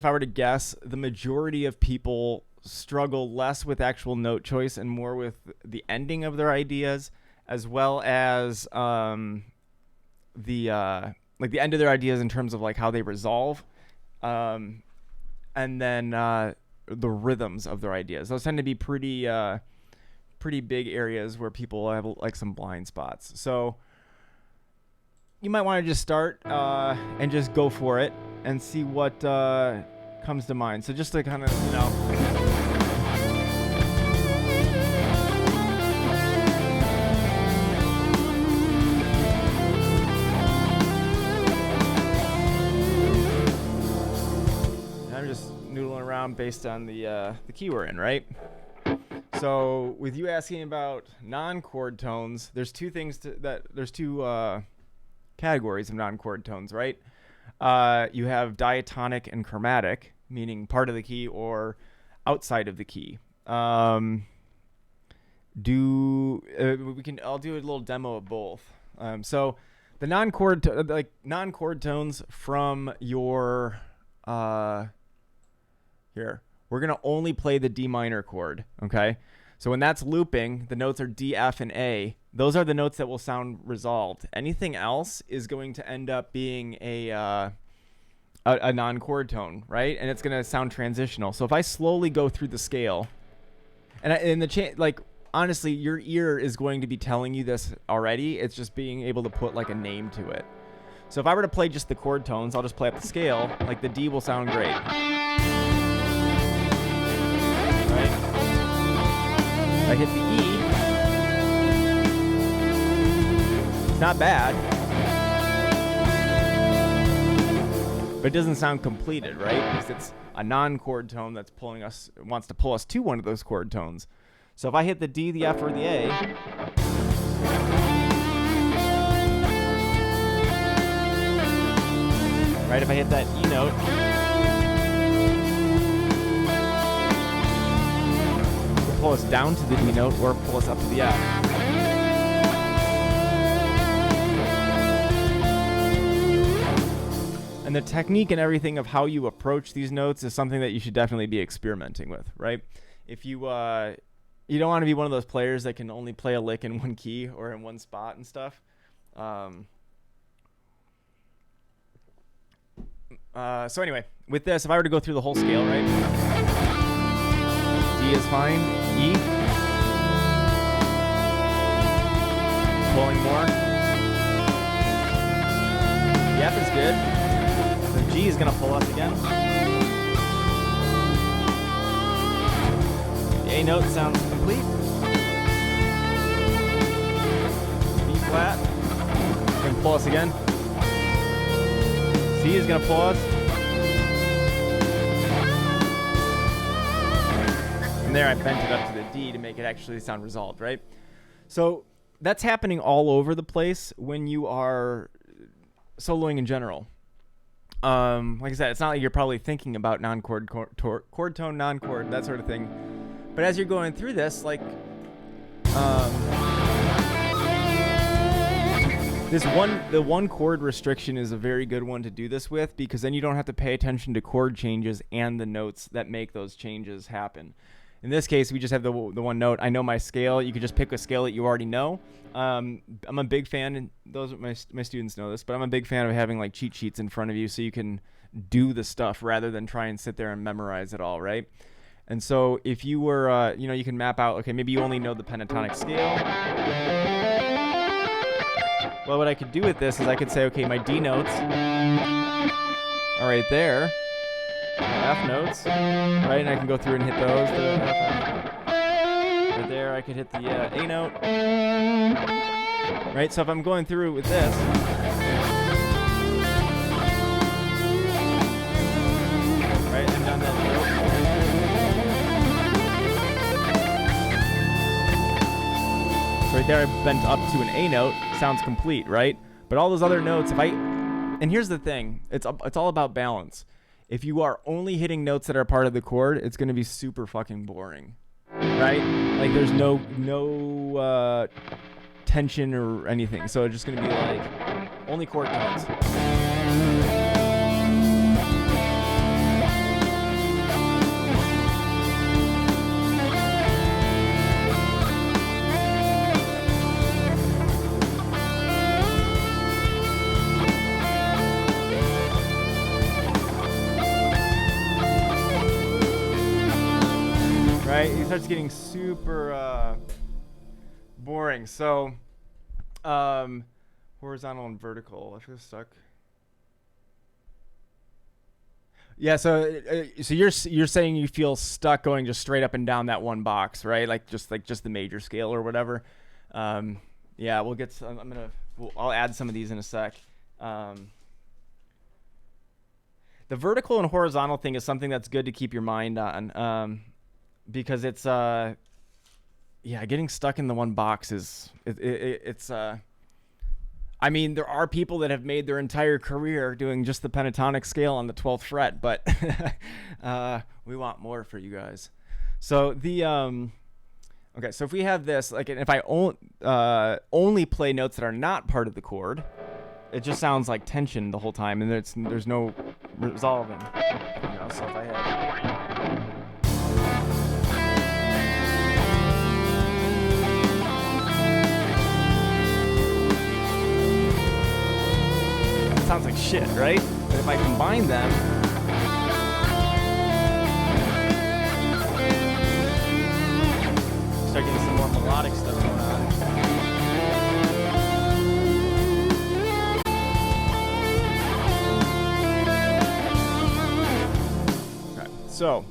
if I were to guess, the majority of people struggle less with actual note choice and more with the ending of their ideas, as well as the end of their ideas in terms of like how they resolve, and then the rhythms of their ideas. Those tend to be pretty big areas where people have like some blind spots. So you might want to just start and just go for it and see what comes to mind. So just to kind of, I'm just noodling around based on the key we're in, right? So with you asking about non-chord tones, there's two categories of non-chord tones, right? You have diatonic and chromatic, meaning part of the key or outside of the key. I'll do a little demo of both. So the non-chord tones from your here, we're gonna only play the D minor chord, okay? So when that's looping, the notes are D, F, and A. Those are the notes that will sound resolved. Anything else is going to end up being a non-chord tone, right? And it's gonna sound transitional. So if I slowly go through the scale, honestly, your ear is going to be telling you this already. It's just being able to put like a name to it. So if I were to play just the chord tones, I'll just play up the scale. Like the D will sound great. Right? If I hit the E, it's not bad, but it doesn't sound completed, right? Because it's a non-chord tone that's wants to pull us to one of those chord tones. So if I hit the D, the F, or the A, right? If I hit that E note, pull us down to the D note or pull us up to the F. And the technique and everything of how you approach these notes is something that you should definitely be experimenting with, right? If you don't want to be one of those players that can only play a lick in one key or in one spot and stuff. So anyway, with this, if I were to go through the whole scale, right? D is fine. E. Pulling more. The F is good. The G is going to pull us again. The A note sounds complete. B flat. Going to pull us again. C is going to pull us. And there I bent it up to the D to make it actually sound resolved, right? So that's happening all over the place when you are soloing in general. Like I said, it's not like you're probably thinking about non-chord, chord tone, non-chord, that sort of thing. But as you're going through this, like, the one chord restriction is a very good one to do this with, because then you don't have to pay attention to chord changes and the notes that make those changes happen. In this case, we just have the one note. I know my scale. You could just pick a scale that you already know. I'm a big fan, and those my students know this, but I'm a big fan of having like cheat sheets in front of you so you can do the stuff rather than try and sit there and memorize it all, right? And so if you were, you can map out, okay, maybe you only know the pentatonic scale. Well, what I could do with this is I could say, okay, my D notes are right there. F notes, right? And I can go through and hit those. Right there, I could hit the A note. Right? So if I'm going through with this, right? And down that note. So right there, I bent up to an A note. Sounds complete, right? But all those other notes, and here's the thing, it's all about balance. If you are only hitting notes that are part of the chord, it's going to be super fucking boring, right? Like there's no tension or anything. So it's just going to be like only chord tones. right? It starts getting super boring. So, horizontal and vertical. I feel stuck. Yeah, so you're saying you feel stuck going just straight up and down that one box, right? Like just the major scale or whatever. Yeah, we'll get some. I'll add some of these in a sec. The vertical and horizontal thing is something that's good to keep your mind on, because it's getting stuck in the one box it's I mean, there are people that have made their entire career doing just the pentatonic scale on the 12th fret, but we want more for you guys. So okay, so if we have this, like, if I only play notes that are not part of the chord, it just sounds like tension the whole time, and there's no resolving. So if I had, sounds like shit, right? But if I combine them, start getting some more melodic stuff going on. Okay, so